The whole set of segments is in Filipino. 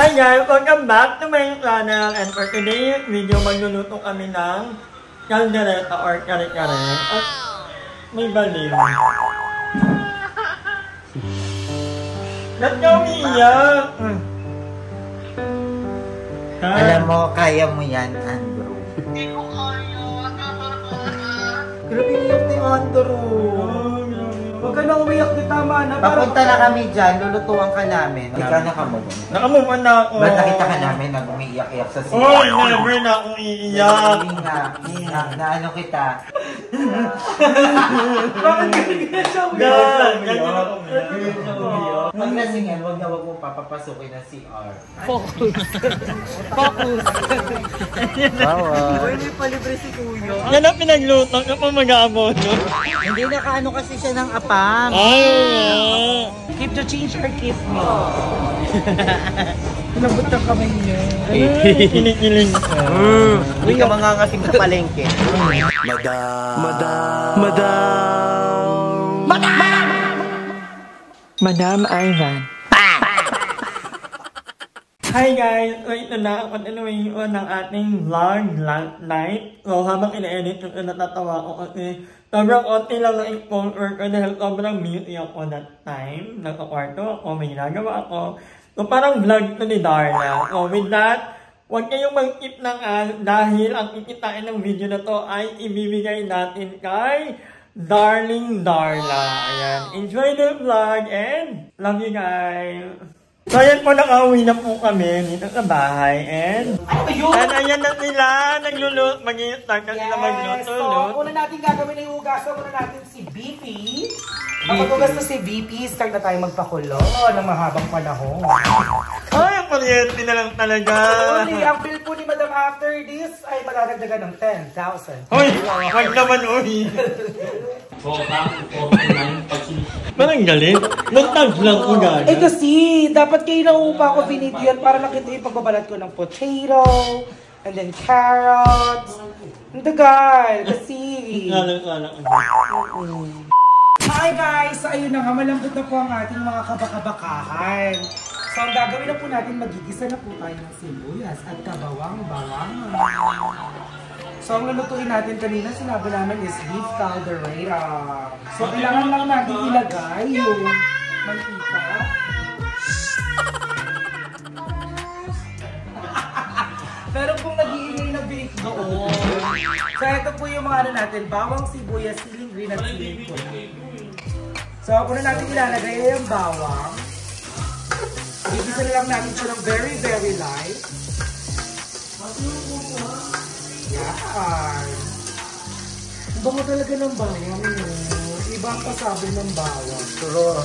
Hi guys! Welcome back to my channel and for today video magluluto kami ng caldereta or kare-kare at may baliw. Ba't ka umiiyak? Alam mo, kaya mo yan, Andrew. Hindi ko kaya. Grabe niyak ni Andrew. Huwag ka na umiyak, di tama na. Papunta na kami dyan, lulutuan ka namin. Ikaw nakamove. Nakamove on na ako. Ba't nakita ka namin nag-umiiyak-iyak sa siya? Oh, never na akong iiyak. Hindi nga, na ano kita. Bakit ganyan siya umiyak? Pag nasingan, huwag mo papapasukin na CR. Focus. Bawal. Hindi pa libre si Kuya. Yan ang pinagluto ka pa mag-aabono. Hindi nakaano kasi siya ng apam. Ay, Keep the change or keep me. Pinabot ang kamay niya. kinikiling ka. Hindi ka mangangasing sa palengke. Madam Ivan. Hi guys! So ito na, continuation ng ating vlog night. So habang ina-edit ko, natatawa ko kasi sobrang konti lang na exposure ko dahil sobrang busy ako that time. Nagkakwarto ako, may ginagawa ako. So parang vlog to ni Darla. So with that, huwag kayong mag-skip ng dahil ang kikitain ng video na to ay ibibigay natin kay Darling Darla. Ayan. Enjoy the vlog and love you guys! So ayan po, nakauwi na po kami dito sa bahay and ayan na sila, mag-i-start na sila magluto. So, una natin gagawin na yung hugasan. Una natin si BP. Kapag hugas na si BP, start na tayo magpakulo ng mahabang panahon. Ay, ang kuryente na lang talaga. Only, ang bill po ni Madam after this ay madadagdagan ng 10,000. Hoy, wag naman uy. Parang galit. Nag-tag lang ko gagawin. Eh kasi, dapat kayo nauupa ko binidyan para nakita yung pagbabalat ko ng potato, and then carrots, and the guy, kasi. Hi guys! So ayun na nga, malambot na po ang ating mga kabakabakahan. So ang gagawin na po natin, magigisa na po tayo ng sibuyas at kabawang-bawang. So ang lulutuin natin kanina, sinabi namin is beef caldereta. So kailangan lang natin ilagay yung mantika. Pero kung nag-iingay na biik doon. So ito po yung mga ano natin, bawang, sibuyas, siling green at siling pula. So una natin ilalagay yung bawang. Igisa na lang natin siya ng very, very light. Yan. Ang bango talaga ng bawang. Iba ang pasabi ng bawang. True.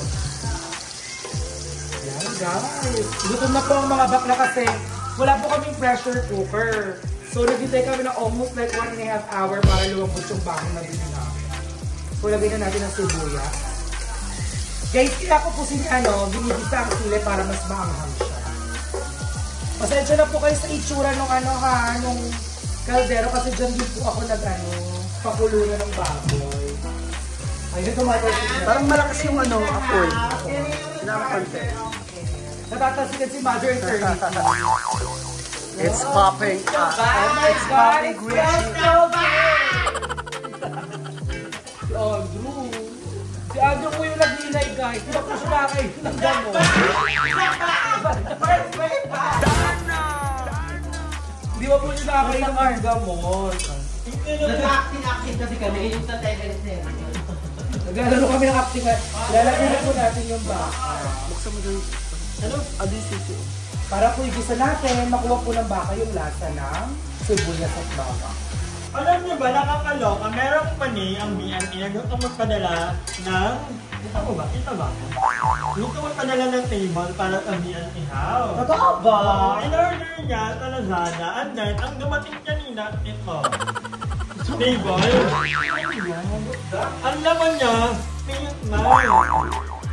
Yan guys. Gutom na po ang mga bakla kasi wala po kaming pressure cooker. So naghintay kami na almost like 1.5 hours para lumambot yung bawang na bilhin namin. So lagyan na natin ang sibuyas. Guys, kaya ko po ginigisa ang sili para mas maanghang siya. Pasensya na po kayo sa itsura nung nung kaldero kasi dyan din po ako pakulo na ng baboy. Ayun, tumagal siya. Parang malakas yung apoy. Pinakakonte. Natatasikan si Mother Eternity. It's popping up. Oh my God, it smells so good! Andrew. Si Andrew po yung nag-inay guys. Hindi po siya nakain ng gamot. Hindi ba po siya nakain ng gamot? Nag-acting kasi kami. Yung sa television. Naglalaro kami ng acting. Lalagyan na po natin yung baka. Buksan mo doon. Ano? Adisito. Para po igisa natin, makuha po ng baka yung lasa ng sibuyas at bawang. Alam niyo ba, nakakaloka, meron pa ni ang BNP na gusto magpadala ng... Kita ba? Gusto magpadala ng table para sa BNP house. Totoo ba? In-order niya sa Lazada and then, ang dumating kanina, ito. Table. Ang laman niya, pink na.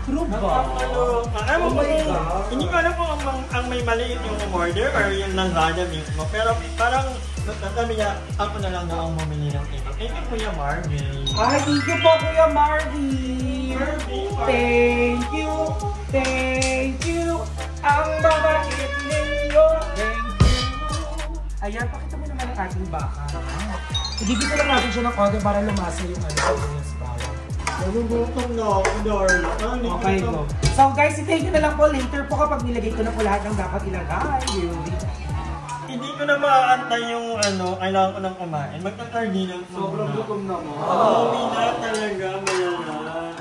True ba? Nakakaloka. Ewan ko kung, hindi ko alam kung ang may maliit yung order or yung Lazada mismo. Pero parang, sabi niya, ako na lang daw ang bumili ng table. Thank you, Kuya Marvin. Ay, thank you po, Kuya Marvin. Thank you. Ang babait ninyo. ating baka. Igigisa lang natin siya ng konti para lumasa yung sibuyas bawang. Nagugutom na ako, darling. Okay, go. So guys, i-take nyo na lang po later po kapag nilagay ko na po lahat ng dapat ilagay. Hindi ko na maaantay yung kailangan ko nang kumain. Magkakardinal. Sobrang gutom na mo. Hindi na talaga, mayaman.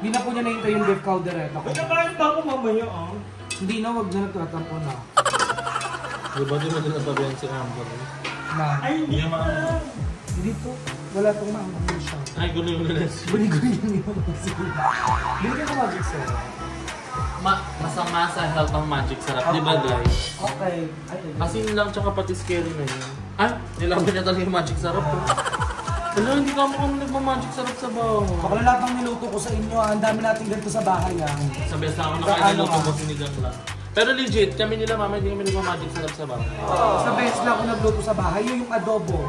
Hindi na po niya nahintay yung beef caldereta. Magkakain pa ako mamaya, Hindi na, wag na nagtatampo na. Di ba di mo din napabihan si Amber? Ay, hindi pa. Hindi po. Wala pong maamang siya. Ay, gulo-gulo siya. Guni-guni yung yung sila. Hindi ka na magic sarap. Masama sa health ang magic sarap, di ba guys? Okay. Asin lang tsaka pati scary na yun. Ay, nilaban niya talaga yung magic sarap ko. Wala, hindi ka mukhang nagmamagic sarap sa baho. Baka lahat ng niluto ko sa inyo, ang dami natin ganito sa bahay Sa best na ako nakain niluto mo sinigang lang. Pero legit, kami nila mama, hindi kami nagmamagic sarap sa baho. Sa best na ako nagluto sa bahay, yung adobo.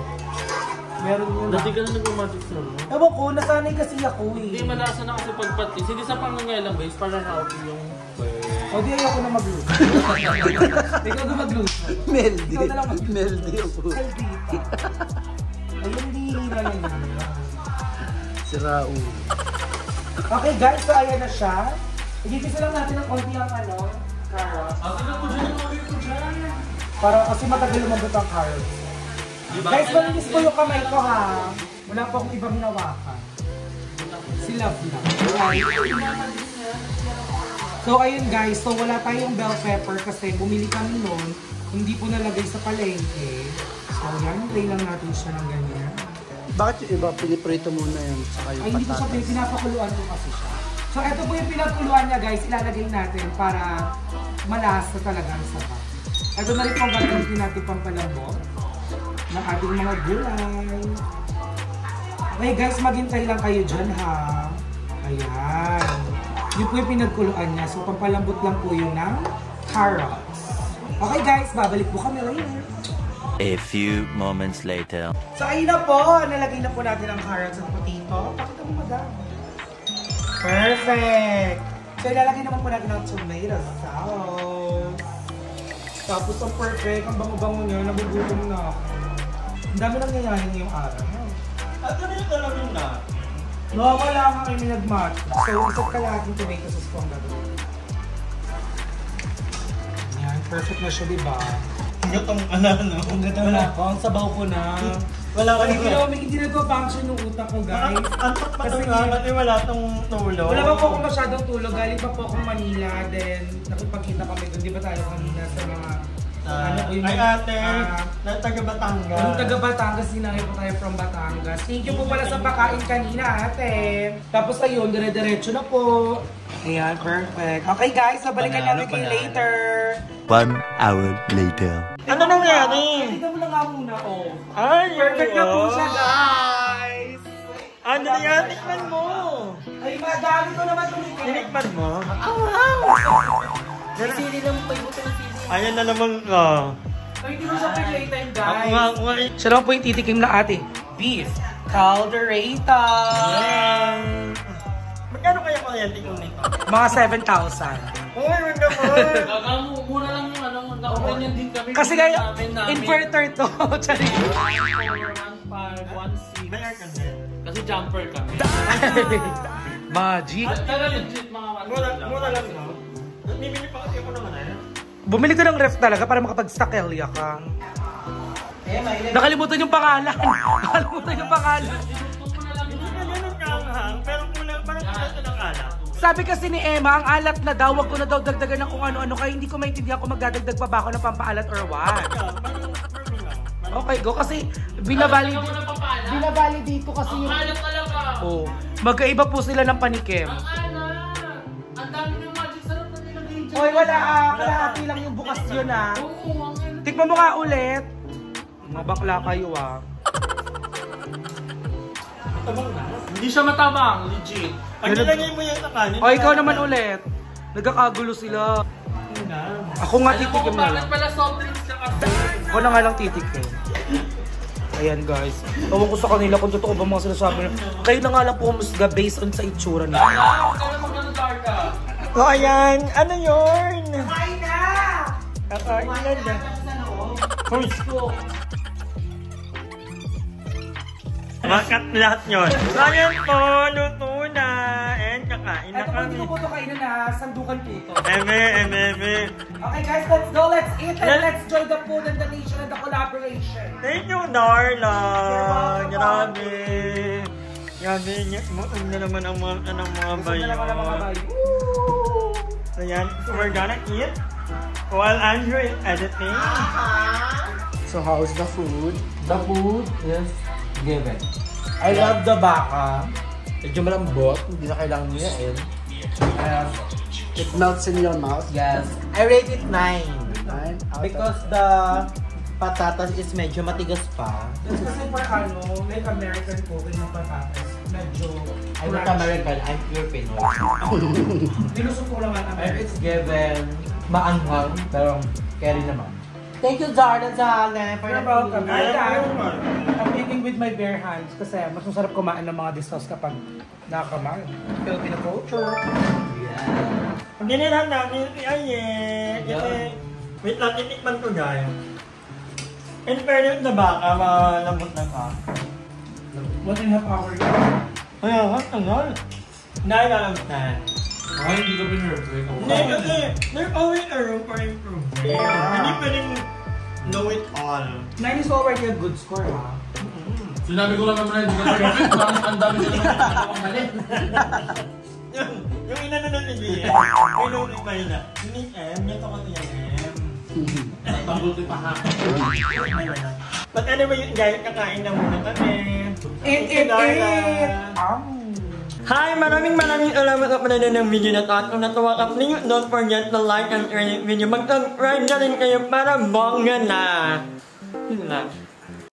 Meron yun. Dati ka na nagmamagic sarap. Ewan ko, nasanay kasi ako eh. Hindi, malasa na kasi pagpatis. Hindi sa pangangalang guys, para healthy yung... O di ayoko na magluto. Ikaw na magluto. Meldy. Ikaw na lang magluto. Meldy ako. Ayun, di na lang yun. Si Raul. Okay guys, so ayan na siya. Igigisa lang natin ng konti ang carrot. Tingnan ko dyan, mawin ko dyan. Para kasi matagal lumabot ang carrot. Guys, malinis po yung kamay ko ha. Wala po akong ibang hinawakan. Si Love lang. So ayun guys, so wala tayong bell pepper kasi bumili kami noon. Hindi po nalagay sa palengke. So yan, tray lang natin siya ng ganyan. Bakit yung iba, piniprito muna yan saka yung Ay, hindi ko patatas? siya pinapakuluan ko kasi siya. So ito po yung pinagkuluan niya guys, ilalagay natin para malasa talaga ang sabaw. Ito na rin po ang gagamitin natin pampalambot ng ating mga gulay. Okay guys, maghintay lang kayo dyan ha. Ayan. Yun po yung pinagkuluan niya. So pampalambot lang po yun ng carrots. Okay guys, babalik po kami later. A few moments later. So ayun na po, nalagay na po natin ang carrots at potato. Pakita mo madam. Perfect! So ilalagay naman po natin ang tomato sauce. Tapos ang perfect, ang bango-bango niya, nagugutom na ako. Ang dami nangyayari ngayong araw. At ano yung talagang na? Wala nga kami nag-match. So isa't kalahating tomato sauce po ang gagawin. Yan, perfect na siya, diba? Gatong ka na, no? Ang ganda na ako, ang sabaw ko na. Wala ka Hindi na ito function yung utak ko, guys. Antok pa ito nga, kasi wala itong tulog. Wala pa po akong masyadong tulog. Galing pa po akong Manila. Then, nakipagkita kami doon. Di ba tayo kanina sa mga... Ay ate, na taga Batangas. Yung taga Batangas, sinangay po tayo from Batangas. Thank you po pala sa pakain kanina, ate. Tapos ayun, dire-diretso na po. Ayan, perfect. Okay guys, nabalikan namin kayo later. 1 hour later. Ano nangyari? Tignan mo na nga muna, oh. Ay, Perfect na po siya, guys. Ano yan? Tikman mo. Ay, madami ko naman tumikin. Tinikman mo? Sili lang pa yung buto ng sili. Ayan na naman. Ay, hindi mo siya pinlaytime, Ako guys. nga. Siya naman po yung titikim na ating beef caldereta. Magkano kaya kuryente kong nito? Mga 7,000. Uy, wag naman. Mura lang yung na-open yan din kami. Kasi kaya, inverter to. Sorry. 1.5, 1.6. May air condition. Kasi jumper kami. Magic. Pero legit mga 1.6 Mura lang, no? Bibili pa kasi ako naman, Bumili ko ng ref talaga para makapag-stock Elia ka. Nakalimutan yung pangalan. Nakalimutan yung pangalan. Hindi na yan ang kaanghang, pero parang kulang ng alak. Sabi kasi ni Emma, ang alat na daw, wag ko na daw dagdagan ng kung ano-ano, kaya hindi ko maintindihan kung magdadagdag pa ba ako ng pampaalat or what. Okay, go. Kasi binabali dito kasi yung... Alam talaga. Oh, magkaiba po sila ng panikim. Ang anak. Ang dami ng magic sarap na nilagay dyan. Hoy, wala kalahati lang yung bukas yun ah. Oo, ang anak. Tikman mo nga ulit. Mga bakla kayo ah. Hindi siya matabang, legit. Pag nilagay mo yan sa kanin. O, ikaw naman ulit. Nagkakagulo sila. Ako nga titikim na lang. Bakit pala soft drinks ka kasi? Ako na nga lang titikim. Ayan guys. Tawag ko sa kanila kung totoo ba mga sinasabi na. Kayo na nga lang po humusga based on sa itsura niya. Huwag ka naman ganun darka. O, ayan. Ano yun? Kain na! Kakain na. First ko. Makat lahat yun. Ayan po, luto na. And kakain na Ito po, kami. hindi ko po ito kainin na sandukan po ito. Eme. Okay guys, let's go. Let's eat and let's enjoy the food and the nation and the collaboration. Thank you, Darla. welcome. Grabe. Grabe, muong na naman ang mga bayo. So yan, so we're gonna eat while Andrew is editing. So how's the food? The food is given. I love the baka. Medyo malambot, hindi na kailangan niyain. It melts in your mouth. Yes. I rate it 9. Because the patatas is medyo matigas pa. It's kasi for like American cooking ng patatas. Medyo I'm not American, I'm pure Pinoy. Nilusok ko lang ang And American. it's given maanghang, pero carry naman. Thank you, Jordan Zahalen, for You're the welcome. food. I'm eating with my bare hands kasi mas masarap kumain ng mga dishes kapag nakakamain. Filipino culture. Hindi nila namin si Aye. Kasi, wait lang, titikman ko guys. In fairness na baka, malambot na ka. 1.5 hour yun. Kaya nga, tagal. Nailalambot na. Ay, hindi ka pinirfect. Hindi, kasi there's always a room for improvement. Hindi pwedeng know it all. 9 is already a good score, ha? Sinabi ko lang naman na hindi ka perfect. Parang ang dami ko naman ang mali. Yung inano ng TV, pinulit pa yun na. Hindi ganito ko yung Tanggol ko pa ha. But anyway, yun guys, kakain na muna kami. Eat! Hi! Maraming salamat sa panonood ng video na to. At kung natuwa ka, please don't forget to like and share this video. Mag-subscribe na rin kayo para bongga na. Yun lang.